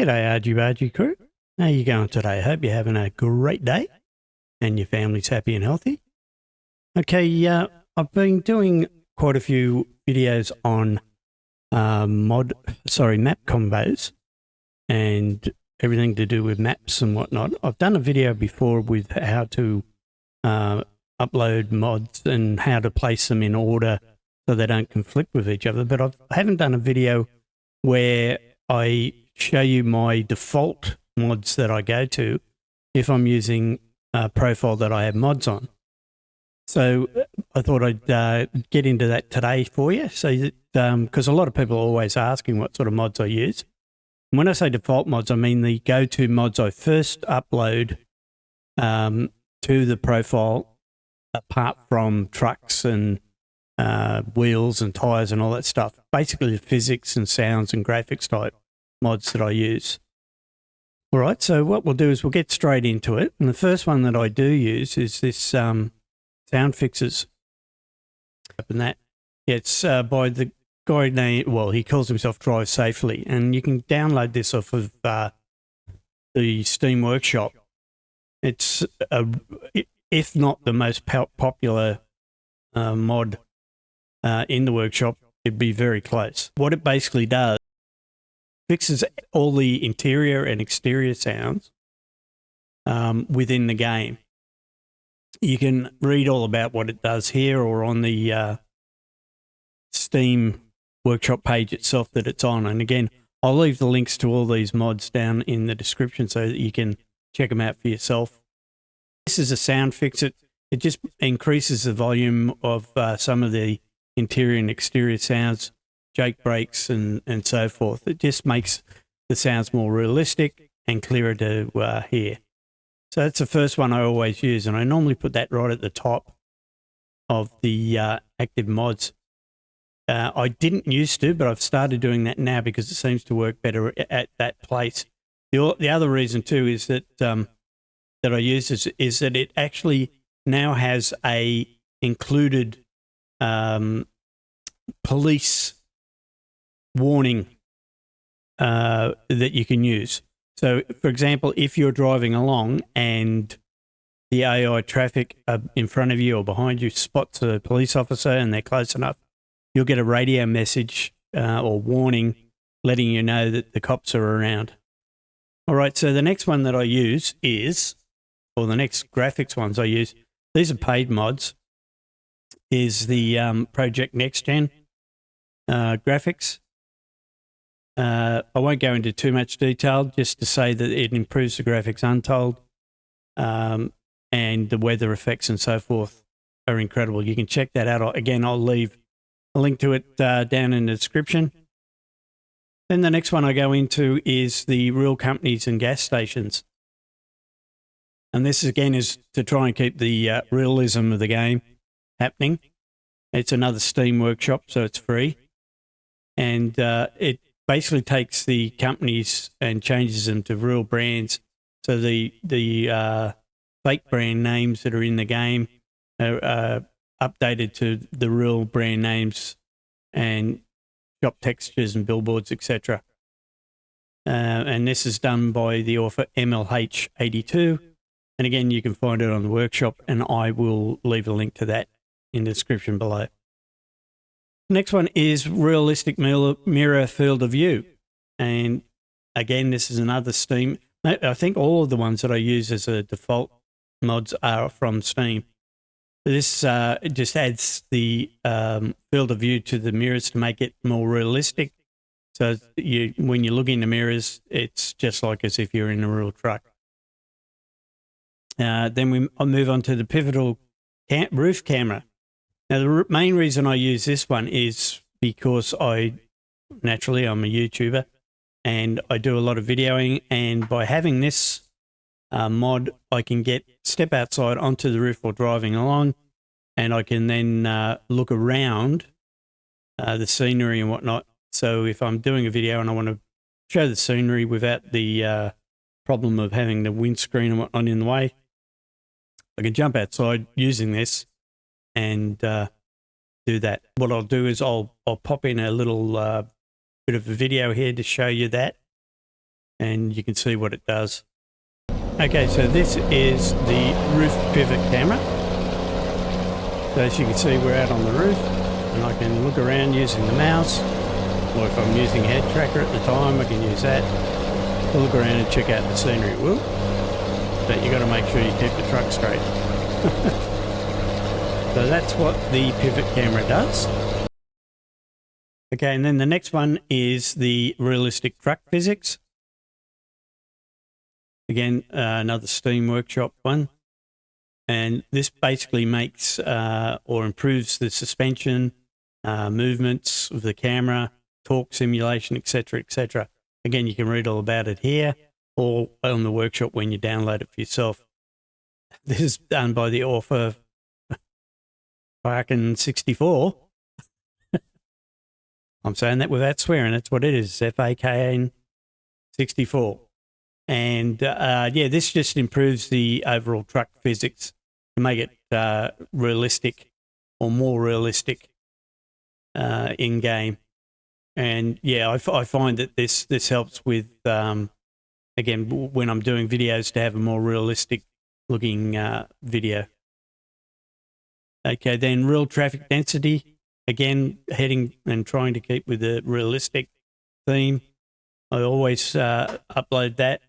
G'day Argy crew. How you going today? Hope you're having a great day and your family's happy and healthy. Okay, I've been doing quite a few videos on map combos and everything to do with maps and whatnot. I've done a video before with how to upload mods and how to place them in order so they don't conflict with each other, but I haven't done a video where I show you my default mods that I go to if I'm using a profile that I have mods on. So I thought I'd get into that today for you. So because a lot of people are always asking what sort of mods I use. And when I say default mods, I mean the go-to mods I first upload to the profile, apart from trucks and wheels and tires and all that stuff. Basically the physics and sounds and graphics type mods that I use. All right, so what we'll do is we'll get straight into it. And the first one that I do use is this sound fixes. And that it's by the guy named, well, he calls himself Drive Safely, and you can download this off of the Steam Workshop. It's if not the most popular mod in the workshop, it'd be very close. What it basically does, fixes all the interior and exterior sounds within the game. You can read all about what it does here or on the Steam Workshop page itself that it's on. And again, I'll leave the links to all these mods down in the description so that you can check them out for yourself. This is a sound fix. It just increases the volume of some of the interior and exterior sounds, jake brakes and so forth. It just makes the sounds more realistic and clearer to hear. So that's the first one I always use, and I normally put that right at the top of the active mods. I didn't used to, but I've started doing that now because it seems to work better at that place. The other reason too is that that I use is that it actually now has a included police warning that you can use. So, for example, if you're driving along and the AI traffic in front of you or behind you spots a police officer and they're close enough, you'll get a radio message or warning letting you know that the cops are around. All right, so the next one that I use is, or the next graphics ones I use, these are paid mods, is the Project Next Gen graphics. I won't go into too much detail, just to say that it improves the graphics untold, and the weather effects and so forth are incredible. You can check that out. Again, I'll leave a link to it down in the description. Then the next one I go into is the real companies and gas stations. And this again is to try and keep the realism of the game happening. It's another Steam Workshop, so it's free. And it basically takes the companies and changes them to real brands. So the fake brand names that are in the game are updated to the real brand names and shop textures and billboards, etc. And this is done by the author MLH82. And again, you can find it on the workshop, and I will leave a link to that in the description below. Next one is realistic mirror field of view. And again, this is another Steam. I think all of the ones that I use as a default mods are from Steam. This just adds the field of view to the mirrors to make it more realistic. So when you look in the mirrors, it's just like as if you're in a real truck. Then I'll move on to the pivotal roof camera. Now, the main reason I use this one is because I'm a YouTuber and I do a lot of videoing, and by having this mod, I can step outside onto the roof while driving along, and I can then look around the scenery and whatnot. So if I'm doing a video and I want to show the scenery without the problem of having the windscreen and whatnot in the way, I can jump outside using this and do that. What I'll do is I'll pop in a little bit of a video here to show you that. and you can see what it does. Okay, so this is the roof pivot camera. So as you can see, we're out on the roof, and I can look around using the mouse, or if I'm using head tracker at the time, I can use that to look around and check out the scenery. Whoop. But you got to make sure you keep the truck straight. So that's what the pivot camera does. Okay, and then the next one is the realistic truck physics. Again, another Steam Workshop one. And this basically makes or improves the suspension, movements of the camera, torque simulation, etc., etc. Again, you can read all about it here or on the workshop when you download it for yourself. This is done by the author Fakin 64. I'm saying that without swearing. That's what it is. Fakin 64. And yeah, this just improves the overall truck physics to make it realistic or more realistic in game. And yeah, I find that this helps with again when I'm doing videos to have a more realistic looking video. Okay, then real traffic density. Again, heading and trying to keep with the realistic theme. I always upload that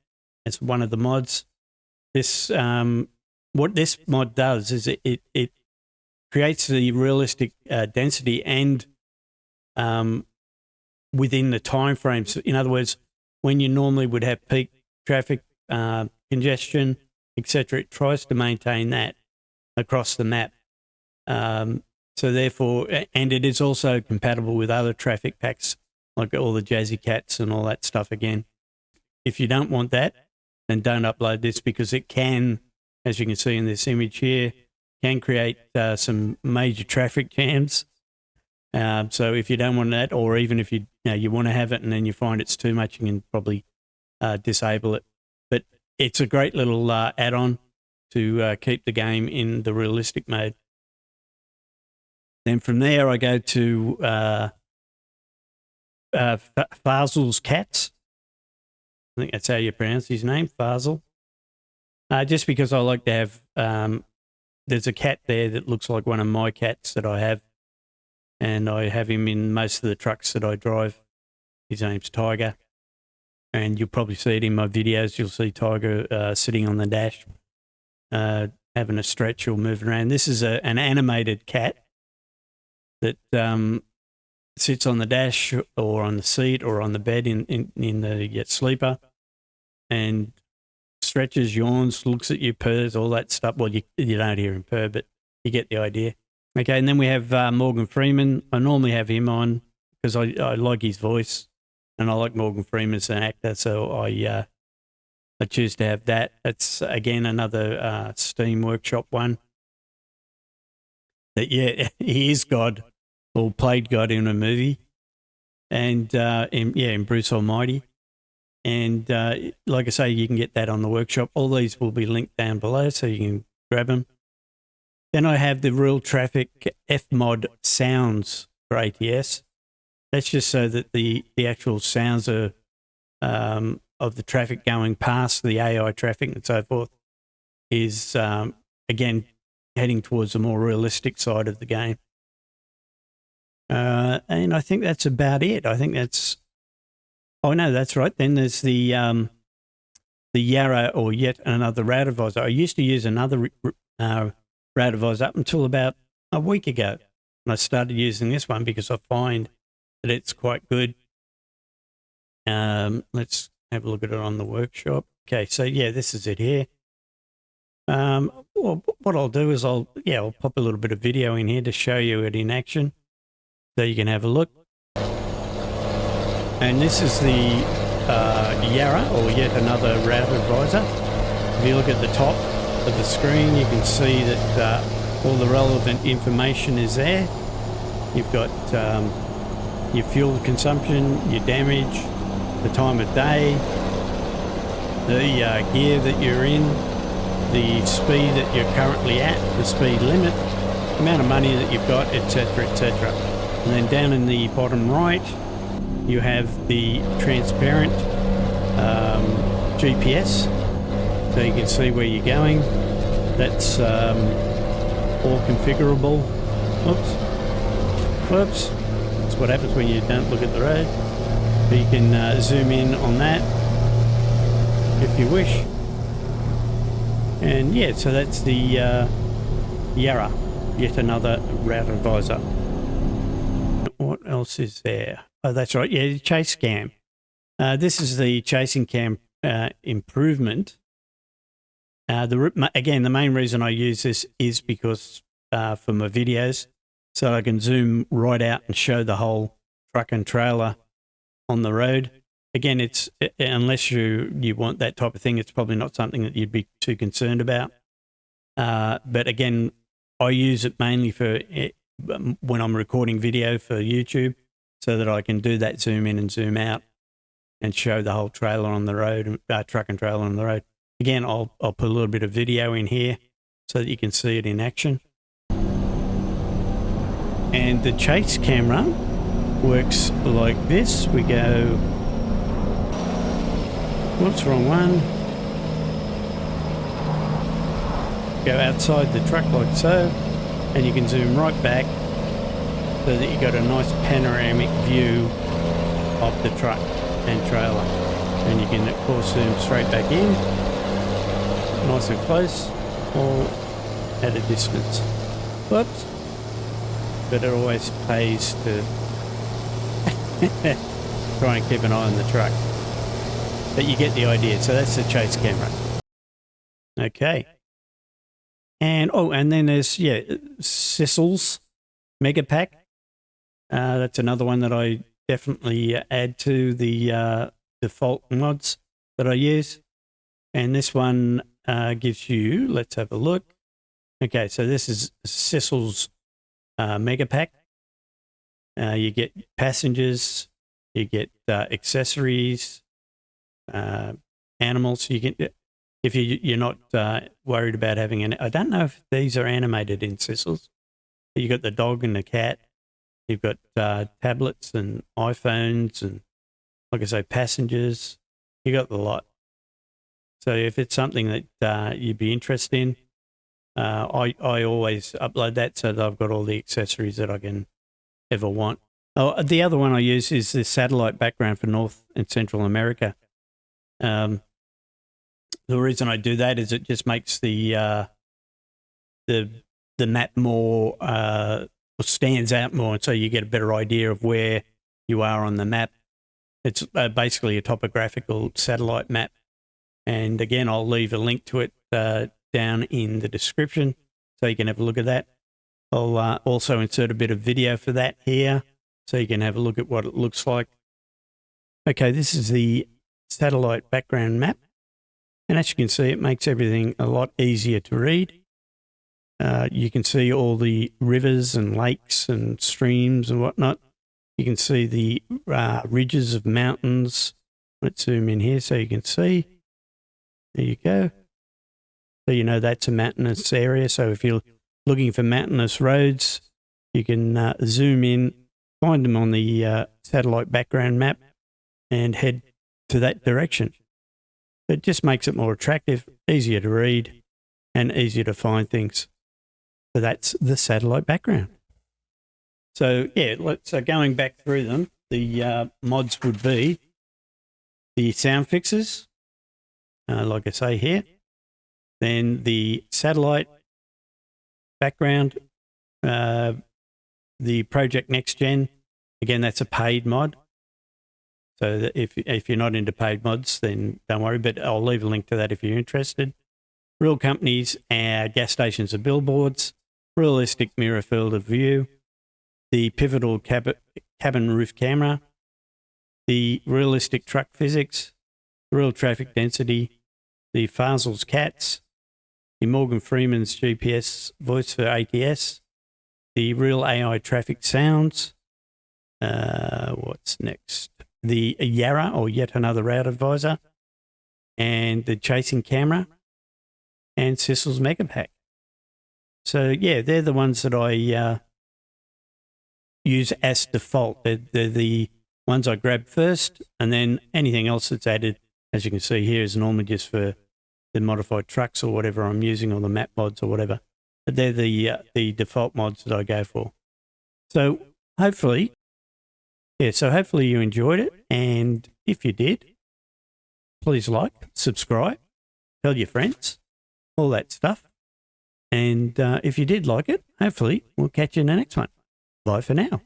as one of the mods. This what this mod does is it creates the realistic density and within the time frames. In other words, when you normally would have peak traffic, congestion, etc., it tries to maintain that across the map. So therefore, and it is also compatible with other traffic packs, like all the Jazzy Cats and all that stuff again. If you don't want that, then don't upload this, because it can, as you can see in this image here, can create some major traffic jams. So if you don't want that, or even if you want to have it and then you find it's too much, you can probably disable it. But it's a great little add-on to keep the game in the realistic mode. Then from there, I go to Fazl's Cats. I think that's how you pronounce his name, Fazl. Just because I like to have, there's a cat there that looks like one of my cats that I have, and I have him in most of the trucks that I drive. His name's Tiger, and you'll probably see it in my videos. You'll see Tiger sitting on the dash, having a stretch or moving around. This is an animated cat that sits on the dash or on the seat or on the bed in the sleeper, and stretches, yawns, looks at you, purrs, all that stuff. Well, you don't hear him purr, but you get the idea. Okay, and then we have Morgan Freeman. I normally have him on because I like his voice, and I like Morgan Freeman as an actor, so I choose to have that. It's, again, another Steam Workshop one. That, yeah, he is God, or played God in a movie, and in Bruce Almighty. And like I say, you can get that on the workshop. All these will be linked down below, so you can grab them. Then I have the Real Traffic F-Mod sounds for ATS. That's just so that the actual sounds are of the traffic going past, the AI traffic and so forth, is, again, heading towards a more realistic side of the game. And I think that's about it. I think that's... Oh, no, that's right. Then there's the Yara, or yet another route advisor. I used to use another route advisor up until about a week ago. And I started using this one because I find that it's quite good. Let's have a look at it on the workshop. Okay, so yeah, this is it here. Well, what I'll do is I'll pop a little bit of video in here to show you it in action, so you can have a look. And this is the Yara, or yet another route advisor. If you look at the top of the screen, you can see that all the relevant information is there. You've got your fuel consumption, your damage, the time of day, the gear that you're in, the speed that you're currently at, the speed limit, the amount of money that you've got, etc., etc. And then down in the bottom right, you have the transparent GPS, so you can see where you're going. That's all configurable. Whoops. That's what happens when you don't look at the road. So you can zoom in on that if you wish. And yeah, so that's the Yara, yet another route advisor. What else is there? Oh, that's right. Yeah, the chase cam. This is the chasing cam improvement. Again, the main reason I use this is because for my videos, so I can zoom right out and show the whole truck and trailer on the road. Again, it's unless you want that type of thing, it's probably not something that you'd be too concerned about. But again, I use it mainly for when I'm recording video for YouTube, so that I can do that zoom in and zoom out and show the whole trailer on the road, truck and trailer on the road. Again, I'll put a little bit of video in here so that you can see it in action. And the chase camera works like this. We go, whoops, wrong one. Go outside the truck like so, and you can zoom right back so that you got a nice panoramic view of the truck and trailer. And you can, of course, zoom straight back in, nice and close, or at a distance. Whoops. But it always pays to try and keep an eye on the truck. But you get the idea. So that's the chase camera. Okay. And and then there's Sissel's Mega Pack. That's another one that I definitely add to the default mods that I use. And this one gives you, let's have a look. Okay, so this is Sissel's Mega Pack. You get passengers, you get accessories, animals. You can, if you're not worried about having an, I don't know if these are animated in Sissel's. You got the dog and the cat. You've got tablets and iPhones and, like I say, passengers. You got the lot. So if it's something that you'd be interested in, I always upload that so that I've got all the accessories that I can ever want. Oh, the other one I use is the satellite background for North and Central America. The reason I do that is it just makes the map more stands out more, and so you get a better idea of where you are on the map. It's basically a topographical satellite map, and again, I'll leave a link to it down in the description so you can have a look at that. I'll also insert a bit of video for that here so you can have a look at what it looks like. Okay, this is the satellite background map, and as you can see, it makes everything a lot easier to read. You can see all the rivers and lakes and streams and whatnot. You can see the ridges of mountains. Let's zoom in here so you can see. There you go. So you know that's a mountainous area. So if you're looking for mountainous roads, you can zoom in, find them on the satellite background map, and head to that direction. It just makes it more attractive, easier to read, and easier to find things. So that's the satellite background. So yeah, going back through them, the mods would be the sound fixes, like I say here, then the satellite background, the Project Next Gen. Again, that's a paid mod. So that if you're not into paid mods, then don't worry, but I'll leave a link to that if you're interested. Real companies, gas stations and billboards, realistic mirror field of view, the pivotal cabin roof camera, the realistic truck physics, real traffic density, the Fazel's cats, the Morgan Freeman's GPS voice for ATS, the real AI traffic sounds. What's next? The Yara, or yet another route advisor, and the chasing camera, and Sissel's Mega Pack. So yeah, they're the ones that I use as default. They're the ones I grab first, and then anything else that's added as you can see here, is normally just for the modified trucks or whatever I'm using, or the map mods or whatever. But they're the default mods that I go for. So hopefully you enjoyed it. And if you did, please like, subscribe, tell your friends, all that stuff. And if you did like it, hopefully we'll catch you in the next one. Bye for now.